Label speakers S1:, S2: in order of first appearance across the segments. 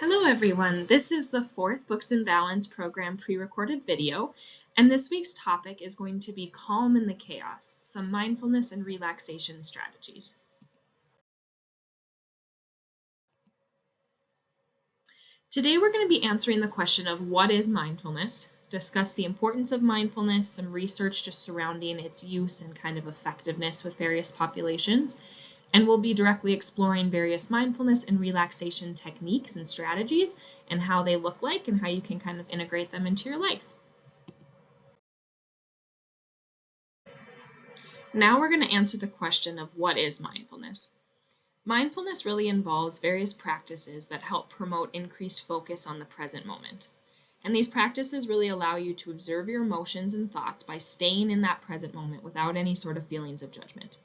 S1: Hello everyone, this is the fourth Books in Balance program pre-recorded video, and this week's topic is going to be Calm in the Chaos, some mindfulness and relaxation strategies. Today we're going to be answering the question of what is mindfulness, discuss the importance of mindfulness, some research just surrounding its use and kind of effectiveness with various populations, and we'll be directly exploring various mindfulness and relaxation techniques and strategies and how they look like and how you can kind of integrate them into your life. Now we're going to answer the question of what is mindfulness. Mindfulness really involves various practices that help promote increased focus on the present moment. And these practices really allow you to observe your emotions and thoughts by staying in that present moment without any sort of feelings of judgment.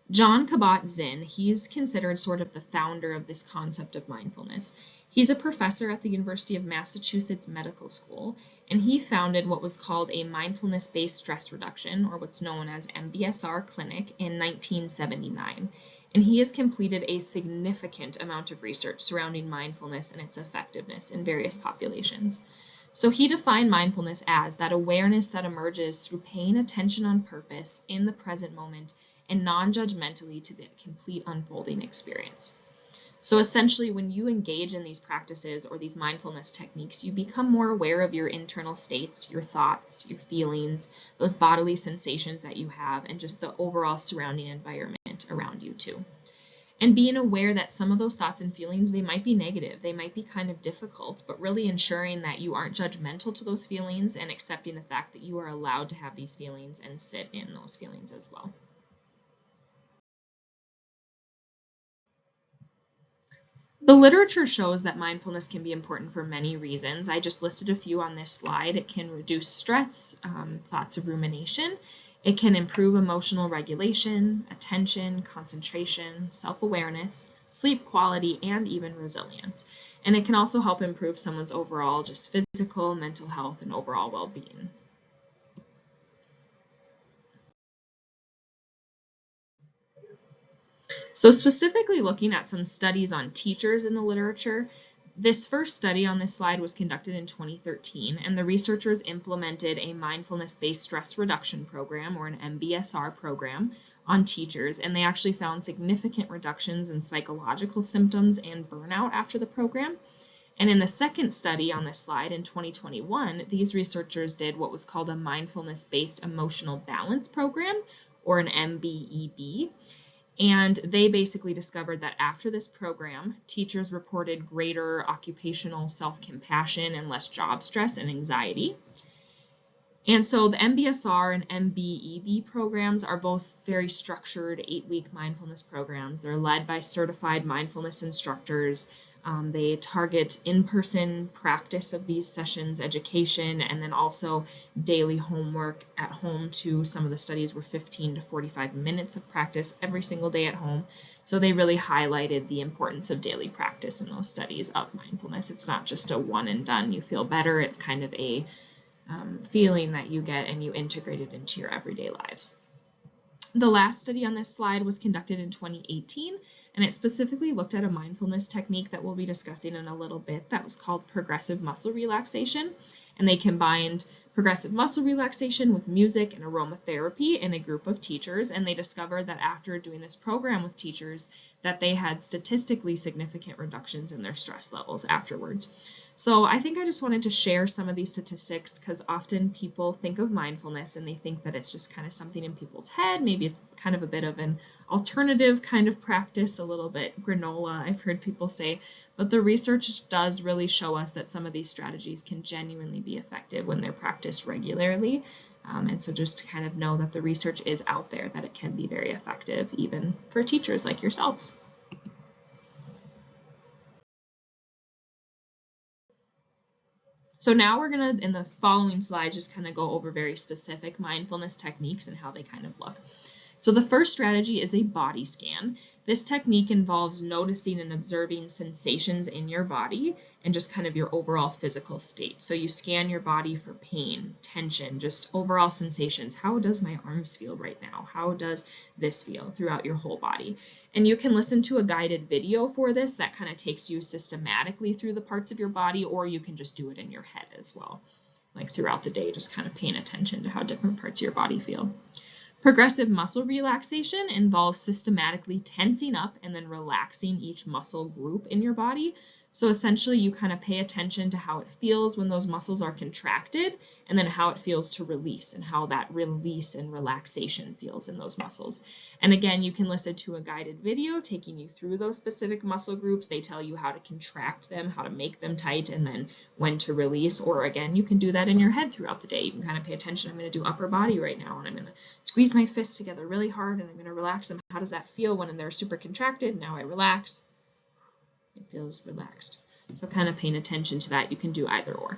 S1: Jon Kabat-Zinn, he's considered sort of the founder of this concept of mindfulness. He's a professor at the University of Massachusetts Medical School, and he founded what was called a mindfulness-based stress reduction, or what's known as MBSR clinic, in 1979. And he has completed a significant amount of research surrounding mindfulness and its effectiveness in various populations. So he defined mindfulness as that awareness that emerges through paying attention on purpose in the present moment and non-judgmentally to the complete unfolding experience. So essentially, when you engage in these practices or these mindfulness techniques, you become more aware of your internal states, your thoughts, your feelings, those bodily sensations that you have, and just the overall surrounding environment around you too. And being aware that some of those thoughts and feelings, they might be negative, they might be kind of difficult, but really ensuring that you aren't judgmental to those feelings and accepting the fact that you are allowed to have these feelings and sit in those feelings as well. The literature shows that mindfulness can be important for many reasons. I just listed a few on this slide. It can reduce stress, thoughts of rumination. It can improve emotional regulation, attention, concentration, self-awareness, sleep quality, and even resilience. And it can also help improve someone's overall just physical, mental health, and overall well-being. So specifically looking at some studies on teachers in the literature, this first study on this slide was conducted in 2013, and the researchers implemented a mindfulness-based stress reduction program, or an MBSR program, on teachers, and they actually found significant reductions in psychological symptoms and burnout after the program. And in the second study on this slide in 2021, these researchers did what was called a mindfulness-based emotional balance program, or an MBEB. And they basically discovered that after this program, teachers reported greater occupational self-compassion and less job stress and anxiety. And so the MBSR and MBEB programs are both very structured 8-week mindfulness programs. They're led by certified mindfulness instructors. They target in-person practice of these sessions, education, and then also daily homework at home too. Some of the studies were 15 to 45 minutes of practice every single day at home. So they really highlighted the importance of daily practice in those studies of mindfulness. It's not just a one and done, you feel better. It's kind of a feeling that you get and you integrate it into your everyday lives. The last study on this slide was conducted in 2018, and it specifically looked at a mindfulness technique that we'll be discussing in a little bit that was called progressive muscle relaxation. And they combined progressive muscle relaxation with music and aromatherapy in a group of teachers, and they discovered that after doing this program with teachers that they had statistically significant reductions in their stress levels afterwards. So I think I just wanted to share some of these statistics because often people think of mindfulness and they think that it's just kind of something in people's head. Maybe it's kind of a bit of an alternative kind of practice, a little bit granola, I've heard people say. But the research does really show us that some of these strategies can genuinely be effective when they're practiced regularly. And so just to kind of know that the research is out there, that it can be very effective even for teachers like yourselves. So now we're going to, in the following slides, just kind of go over very specific mindfulness techniques and how they kind of look. So the first strategy is a body scan. This technique involves noticing and observing sensations in your body and just kind of your overall physical state. So you scan your body for pain, tension, just overall sensations. How does my arms feel right now? How does this feel throughout your whole body? And you can listen to a guided video for this that kind of takes you systematically through the parts of your body, or you can just do it in your head as well, like throughout the day, just kind of paying attention to how different parts of your body feel. Progressive muscle relaxation involves systematically tensing up and then relaxing each muscle group in your body. So essentially you kind of pay attention to how it feels when those muscles are contracted, and then how it feels to release and how that release and relaxation feels in those muscles. And again, you can listen to a guided video taking you through those specific muscle groups. They tell you how to contract them, how to make them tight, and then when to release. Or again, you can do that in your head throughout the day. You can kind of pay attention. I'm going to do upper body right now, and I'm going to squeeze my fists together really hard, and I'm going to relax them. How does that feel when they're super contracted? Now I relax. It feels relaxed. So kind of paying attention to that. You can do either or.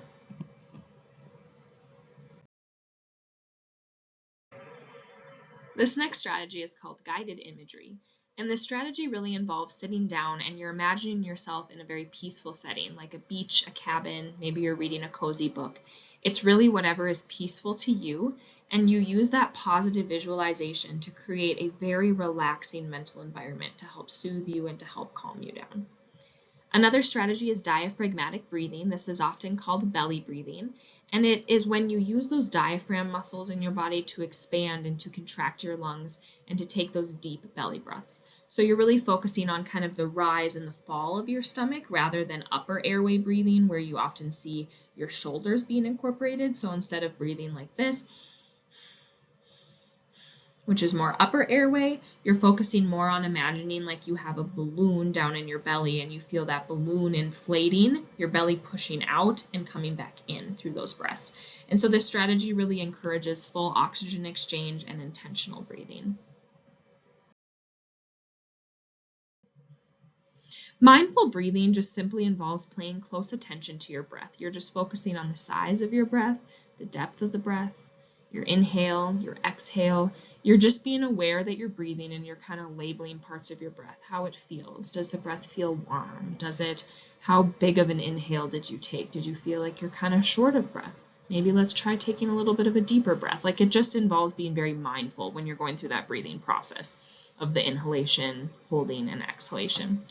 S1: This next strategy is called guided imagery. And this strategy really involves sitting down and you're imagining yourself in a very peaceful setting, like a beach, a cabin, maybe you're reading a cozy book. It's really whatever is peaceful to you, and you use that positive visualization to create a very relaxing mental environment to help soothe you and to help calm you down. Another strategy is diaphragmatic breathing. This is often called belly breathing, and it is when you use those diaphragm muscles in your body to expand and to contract your lungs and to take those deep belly breaths. So you're really focusing on kind of the rise and the fall of your stomach rather than upper airway breathing, where you often see your shoulders being incorporated. So instead of breathing like this, which is more upper airway, you're focusing more on imagining like you have a balloon down in your belly and you feel that balloon inflating, your belly pushing out and coming back in through those breaths. And so this strategy really encourages full oxygen exchange and intentional breathing. Mindful breathing just simply involves paying close attention to your breath. You're just focusing on the size of your breath, the depth of the breath, your inhale, your exhale. You're just being aware that you're breathing, and you're kind of labeling parts of your breath, how it feels. Does the breath feel warm? How big of an inhale did you take? Did you feel like you're kind of short of breath? Maybe let's try taking a little bit of a deeper breath. Like, it just involves being very mindful when you're going through that breathing process of the inhalation, holding, and exhalation.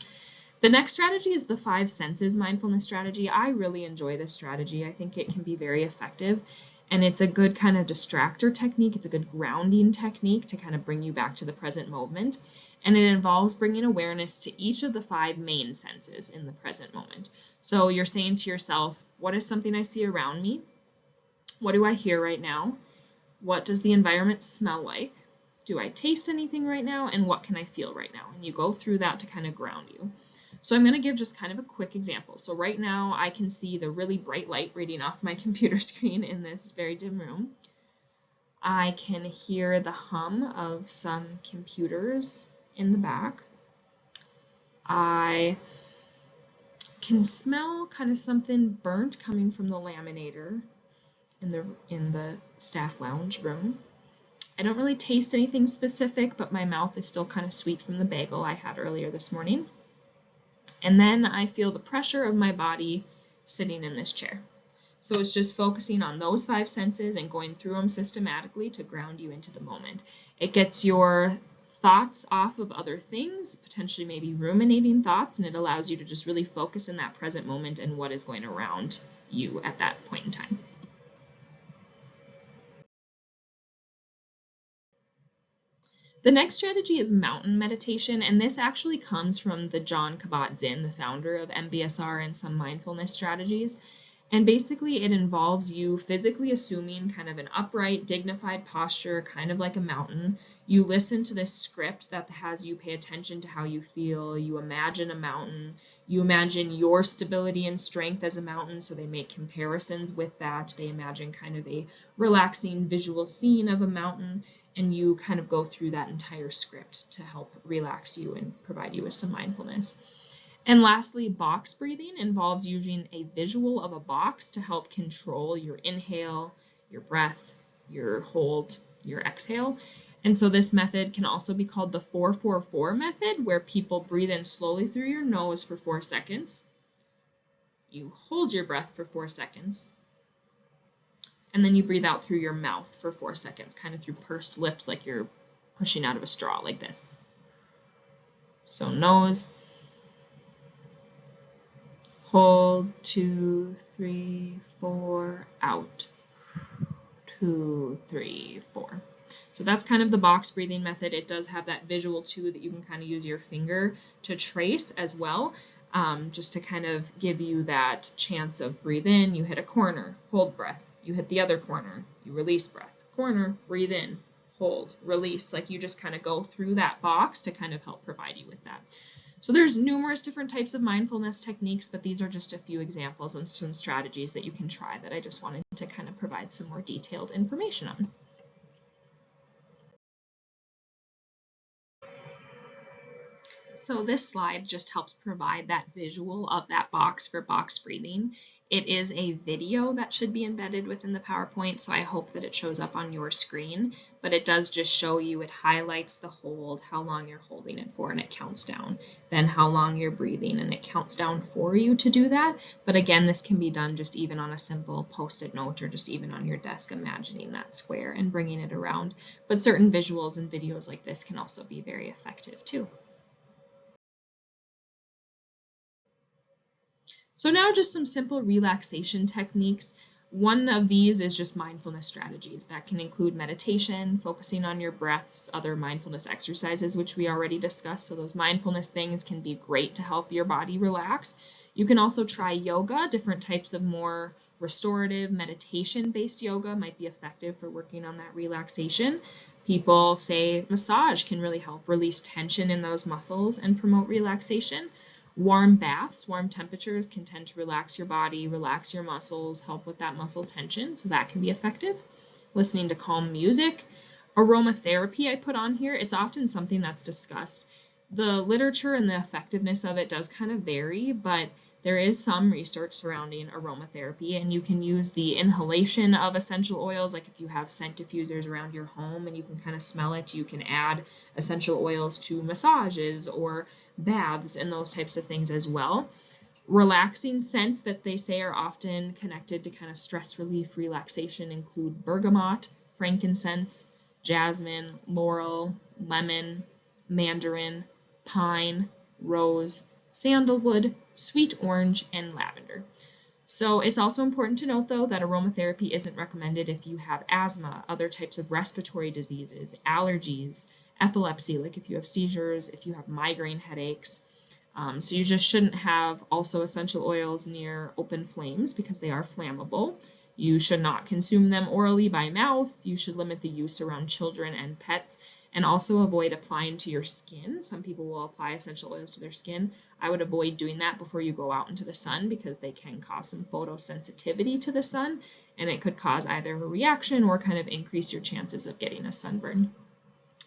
S1: The next strategy is the 5 senses mindfulness strategy. I really enjoy this strategy. I think it can be very effective. And it's a good kind of distractor technique. It's a good grounding technique to kind of bring you back to the present moment. And it involves bringing awareness to each of the 5 main senses in the present moment. So you're saying to yourself, what is something I see around me? What do I hear right now? What does the environment smell like? Do I taste anything right now? And what can I feel right now? And you go through that to kind of ground you. So I'm going to give just kind of a quick example. So right now I can see the really bright light radiating off my computer screen in this very dim room. I can hear the hum of some computers in the back. I can smell kind of something burnt coming from the laminator in the staff lounge room. I don't really taste anything specific, but my mouth is still kind of sweet from the bagel I had earlier this morning. And then I feel the pressure of my body sitting in this chair. So it's just focusing on those 5 senses and going through them systematically to ground you into the moment. It gets your thoughts off of other things, potentially maybe ruminating thoughts, and it allows you to just really focus in that present moment and what is going around you at that point in time. The next strategy is mountain meditation, and this actually comes from the Jon Kabat-Zinn, the founder of MBSR and some mindfulness strategies. And basically it involves you physically assuming kind of an upright, dignified posture, kind of like a mountain. You listen to this script that has you pay attention to how you feel. You imagine a mountain. You imagine your stability and strength as a mountain, so they make comparisons with that. They imagine kind of a relaxing visual scene of a mountain, and you kind of go through that entire script to help relax you and provide you with some mindfulness. And lastly, box breathing involves using a visual of a box to help control your inhale, your breath, your hold, your exhale. And so this method can also be called the 4-4-4 method, where people breathe in slowly through your nose for 4 seconds. You hold your breath for 4 seconds. And then you breathe out through your mouth for 4 seconds, kind of through pursed lips like you're pushing out of a straw, like this. So nose, hold, 2, 3, 4, out, 2, 3, 4. So that's kind of the box breathing method. It does have that visual too that you can kind of use your finger to trace as well, just to kind of give you that chance of breathe in, you hit a corner, hold breath, you hit the other corner, you release breath, corner, breathe in, hold, release, like you just kind of go through that box to kind of help provide you with that. So there's numerous different types of mindfulness techniques, but these are just a few examples and some strategies that you can try that I just wanted to kind of provide some more detailed information on. So this slide just helps provide that visual of that box for box breathing. It is a video that should be embedded within the PowerPoint, so I hope that it shows up on your screen, but it does just show you, it highlights the hold, how long you're holding it for, and it counts down, then how long you're breathing, and it counts down for you to do that. But again, this can be done just even on a simple post-it note or just even on your desk, imagining that square and bringing it around. But certain visuals and videos like this can also be very effective too. So now just some simple relaxation techniques. One of these is just mindfulness strategies. That can include meditation, focusing on your breaths, other mindfulness exercises, which we already discussed. So those mindfulness things can be great to help your body relax. You can also try yoga. Different types of more restorative meditation-based yoga might be effective for working on that relaxation. People say massage can really help release tension in those muscles and promote relaxation. Warm baths, warm temperatures can tend to relax your body, relax your muscles, help with that muscle tension, so that can be effective. Listening to calm music. Aromatherapy I put on here, it's often something that's discussed. The literature and the effectiveness of it does kind of vary, but there is some research surrounding aromatherapy, and you can use the inhalation of essential oils, like if you have scent diffusers around your home and you can kind of smell it, you can add essential oils to massages or baths and those types of things as well. Relaxing scents that they say are often connected to kind of stress relief, relaxation include bergamot, frankincense, jasmine, laurel, lemon, mandarin, pine, rose, sandalwood, sweet orange, and lavender. So it's also important to note, though, that aromatherapy isn't recommended if you have asthma, other types of respiratory diseases, allergies, epilepsy, like if you have seizures, if you have migraine headaches. So you just shouldn't have also essential oils near open flames because they are flammable. You should not consume them orally by mouth. You should limit the use around children and pets, and also avoid applying to your skin. Some people will apply essential oils to their skin. I would avoid doing that before you go out into the sun because they can cause some photosensitivity to the sun, and it could cause either a reaction or kind of increase your chances of getting a sunburn.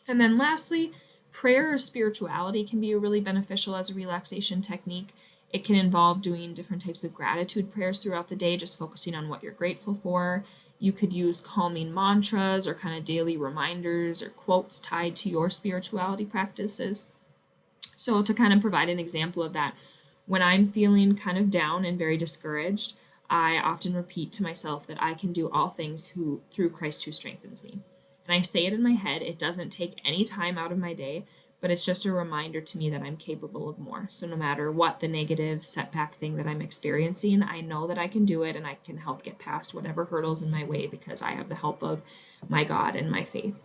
S1: And then lastly, prayer or spirituality can be really beneficial as a relaxation technique. It can involve doing different types of gratitude prayers throughout the day, just focusing on what you're grateful for. You could use calming mantras or kind of daily reminders or quotes tied to your spirituality practices. So to kind of provide an example of that, when I'm feeling kind of down and very discouraged, I often repeat to myself that I can do all things through Christ who strengthens me. And I say it in my head. It doesn't take any time out of my day, but it's just a reminder to me that I'm capable of more. So no matter what the negative setback thing that I'm experiencing, I know that I can do it and I can help get past whatever hurdles in my way because I have the help of my God and my faith.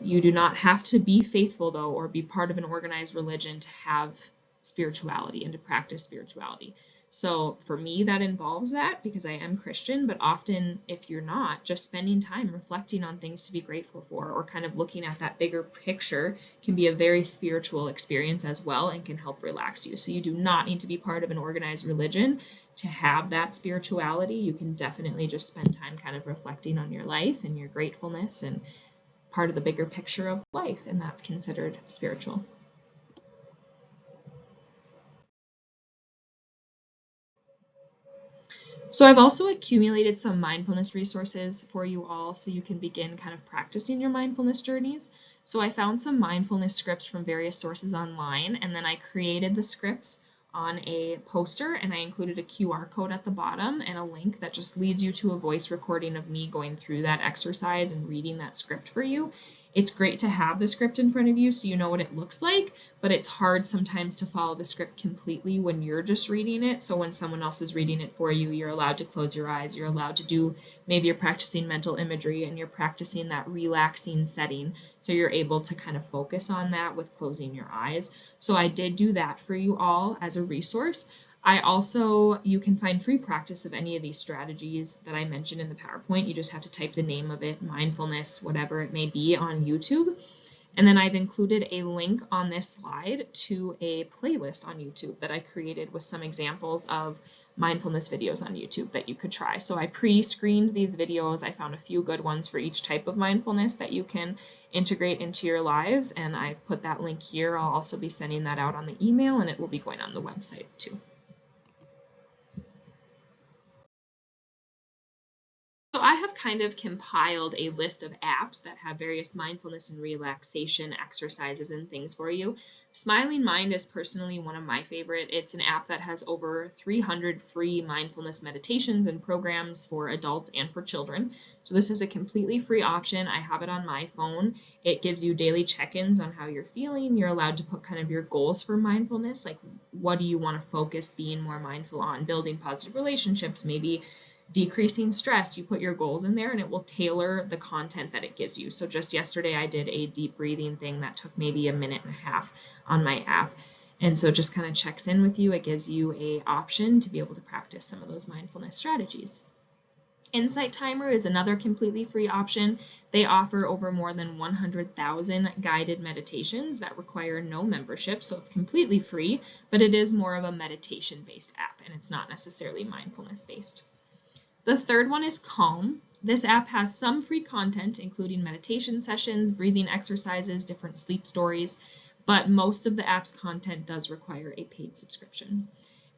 S1: You do not have to be faithful, though, or be part of an organized religion to have spirituality and to practice spirituality. So for me, that involves that because I am Christian, but often if you're not, just spending time reflecting on things to be grateful for or kind of looking at that bigger picture can be a very spiritual experience as well and can help relax you. So you do not need to be part of an organized religion to have that spirituality. You can definitely just spend time kind of reflecting on your life and your gratefulness and part of the bigger picture of life, and that's considered spiritual. So I've also accumulated some mindfulness resources for you all so you can begin kind of practicing your mindfulness journeys. So I found some mindfulness scripts from various sources online, and then I created the scripts on a poster, and I included a QR code at the bottom and a link that just leads you to a voice recording of me going through that exercise and reading that script for you. It's great to have the script in front of you so you know what it looks like, but it's hard sometimes to follow the script completely when you're just reading it. So when someone else is reading it for you, you're allowed to close your eyes. You're allowed to do, maybe you're practicing mental imagery and you're practicing that relaxing setting. So you're able to kind of focus on that with closing your eyes. So I did do that for you all as a resource. You can find free practice of any of these strategies that I mentioned in the PowerPoint. You just have to type the name of it, mindfulness, whatever it may be, on YouTube. And then I've included a link on this slide to a playlist on YouTube that I created with some examples of mindfulness videos on YouTube that you could try. So I pre-screened these videos. I found a few good ones for each type of mindfulness that you can integrate into your lives, and I've put that link here. I'll also be sending that out on the email, and it will be going on the website too. So I have kind of compiled a list of apps that have various mindfulness and relaxation exercises and things for you. Smiling Mind is personally one of my favorite. It's an app that has over 300 free mindfulness meditations and programs for adults and for children. So this is a completely free option. I have it on my phone. It gives you daily check-ins on how you're feeling. You're allowed to put kind of your goals for mindfulness, like what do you want to focus being more mindful on, building positive relationships, maybe decreasing stress. You put your goals in there and it will tailor the content that it gives you. So just yesterday I did a deep breathing thing that took maybe a minute and a half on my app. And so it just kind of checks in with you. It gives you an option to be able to practice some of those mindfulness strategies. Insight Timer is another completely free option. They offer over more than 100,000 guided meditations that require no membership, so it's completely free, but it is more of a meditation-based app, and it's not necessarily mindfulness-based. The third one is Calm. This app has some free content, including meditation sessions, breathing exercises, different sleep stories, but most of the app's content does require a paid subscription.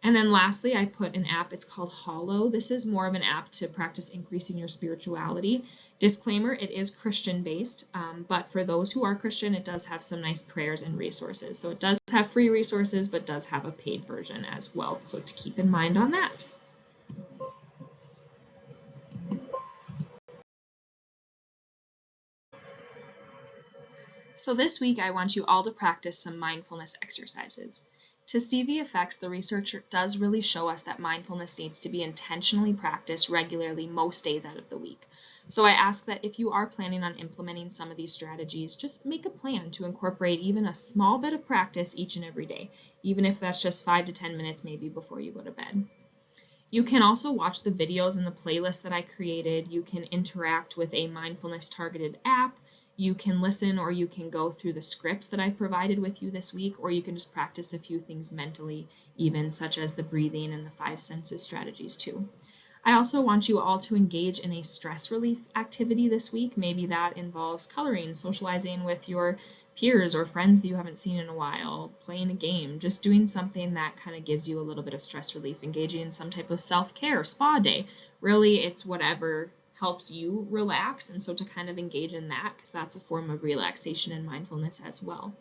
S1: And then lastly, I put an app, it's called Hollow. This is more of an app to practice increasing your spirituality. Disclaimer, it is Christian-based, but for those who are Christian, it does have some nice prayers and resources. So it does have free resources, but does have a paid version as well. So to keep in mind on that. So this week, I want you all to practice some mindfulness exercises. To see the effects, the research does really show us that mindfulness needs to be intentionally practiced regularly most days out of the week. So I ask that if you are planning on implementing some of these strategies, just make a plan to incorporate even a small bit of practice each and every day, even if that's just 5 to 10 minutes maybe before you go to bed. You can also watch the videos in the playlist that I created. You can interact with a mindfulness targeted app. You can listen or you can go through the scripts that I provided with you this week, or you can just practice a few things mentally, even such as the breathing and the 5 senses strategies too. I also want you all to engage in a stress relief activity this week. Maybe that involves coloring, socializing with your peers or friends that you haven't seen in a while, playing a game, just doing something that kind of gives you a little bit of stress relief, engaging in some type of self-care, spa day. Really, it's whatever helps you relax, and so to kind of engage in that, because that's a form of relaxation and mindfulness as well.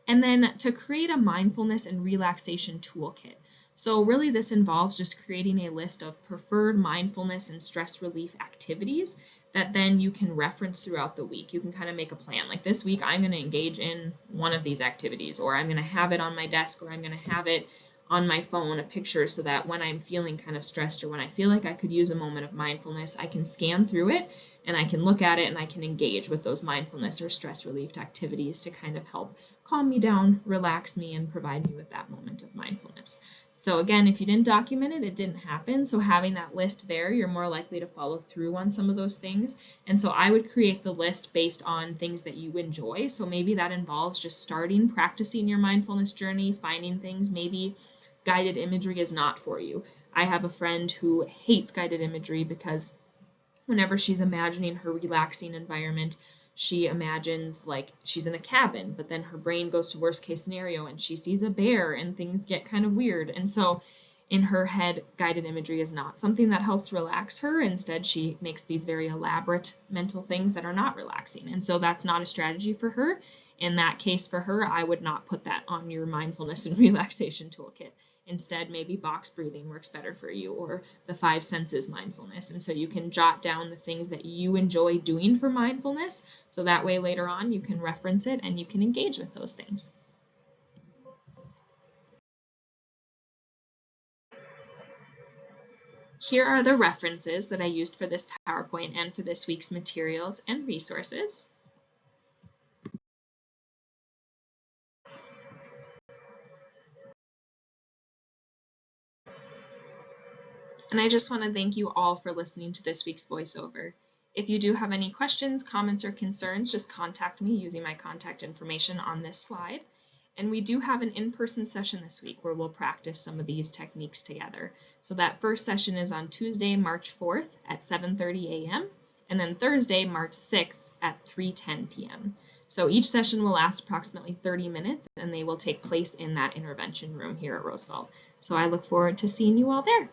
S1: And then to create a mindfulness and relaxation toolkit. So really this involves just creating a list of preferred mindfulness and stress relief activities that then you can reference throughout the week. You can kind of make a plan. Like this week I'm going to engage in one of these activities, or I'm going to have it on my desk, or I'm going to have it on my phone, a picture, so that when I'm feeling kind of stressed or when I feel like I could use a moment of mindfulness, I can scan through it and I can look at it and I can engage with those mindfulness or stress relief activities to kind of help calm me down, relax me, and provide me with that moment of mindfulness. So again, if you didn't document it, it didn't happen. So having that list there, you're more likely to follow through on some of those things. And so I would create the list based on things that you enjoy. So maybe that involves just starting practicing your mindfulness journey, finding things. Maybe guided imagery is not for you. I have a friend who hates guided imagery because whenever she's imagining her relaxing environment, she imagines like she's in a cabin, but then her brain goes to worst case scenario and she sees a bear and things get kind of weird. And so in her head, guided imagery is not something that helps relax her. Instead, she makes these very elaborate mental things that are not relaxing. And so that's not a strategy for her. In that case, for her, I would not put that on your mindfulness and relaxation toolkit. Instead, maybe box breathing works better for you, or the 5 senses mindfulness. And so you can jot down the things that you enjoy doing for mindfulness, so that way later on you can reference it and you can engage with those things. Here are the references that I used for this PowerPoint and for this week's materials and resources. And I just want to thank you all for listening to this week's voiceover. If you do have any questions, comments, or concerns, just contact me using my contact information on this slide. And we do have an in-person session this week where we'll practice some of these techniques together. So that first session is on Tuesday, March 4th at 7:30 a.m. and then Thursday, March 6th at 3:10 p.m. So each session will last approximately 30 minutes and they will take place in that intervention room here at Roosevelt. So I look forward to seeing you all there.